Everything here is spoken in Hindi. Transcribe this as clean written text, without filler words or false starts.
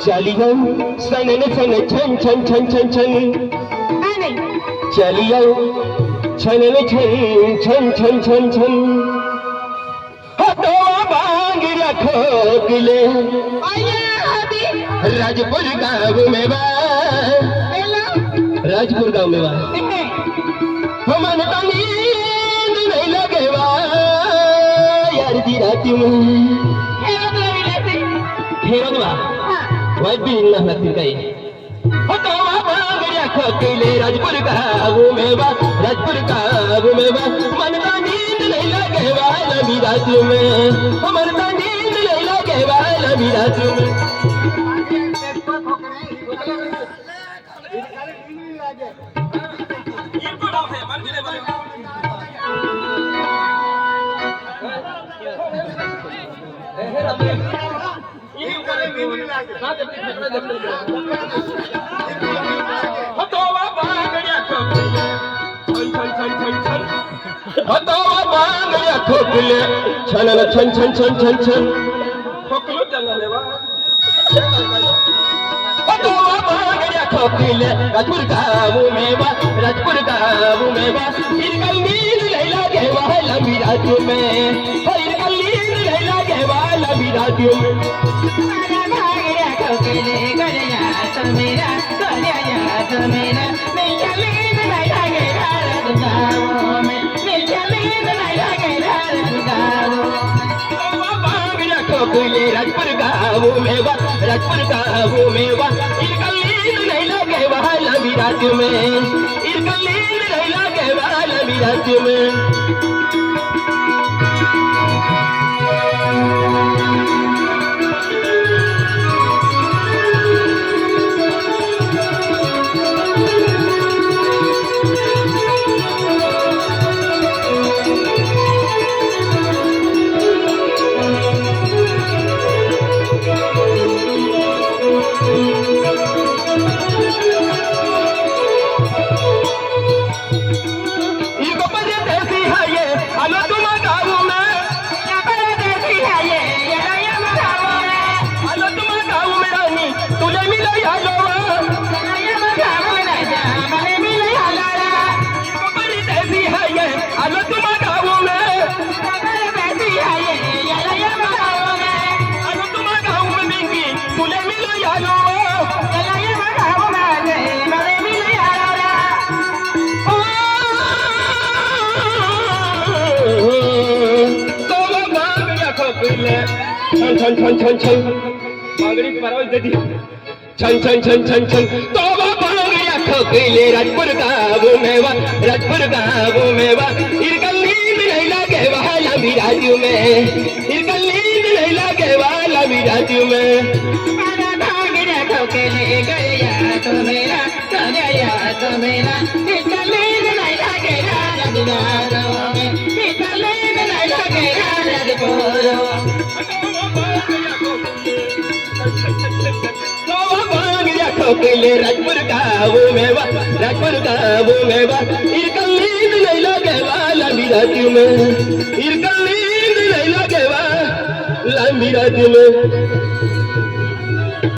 चलियो सनन सन छन छन छन छन छन चलियो छनन छन छन छन छन छन हटवा बांगड़िया खोकले राजपुर गाँव में बा राजपुर गाँव में बा हमन तो नींद नहीं लगे बा यार दी रात में खेरत बा वाइट भी ना लगती कहीं हटवा बांगड़िया खोकले राजपुर गाँव में बा राजपुर गाँव में बा मन तो नींद नहीं लगे बा लंबी रात में हमन तो नींद नहीं लगे बा लंबी रात में खोकले छन छन छन छन छन छन खोकलो चलने बा खोकले राजपुर गाँव में बा राजपुर गाँव में बा इनका नींद नहीं लगे बा लंबी रात में इनका नींद नहीं लगे बा लंबी रात में खोकले गलिया तो मेरा गलिया तो मेरा मेरा नींद नहीं लगे रात गाँव में मेरा नींद नहीं लगे रात गाँव खोकले राजपुर गाँव में बा राजपुर गाँव में बा इनका नींद नहीं लगे बा लंबी रात में इनका नींद नहीं लगे बा लंबी रात में छन छन छन छन बांगड़ी पर आवाज दे दी छन छन छन छन छन तो बांगड़िया खोकले राजपुर गाँव में बा राजपुर गाँव में बा इनका नींद नहीं लगे बा लंबी रात में इनका नींद नहीं लगे बा लंबी रात में बांगड़िया खोकले गलिया तो मेरा गलिया तो मेरा इनका नींद नहीं लगे रात गाँव में इनका नींद नहीं लगे रात खोकले राजपुर गाँव में बा राजपुर गाँव में बा इनका नींद नहीं लगे बा लंबी रात में इनका नींद नहीं लगे बा लंबी रात में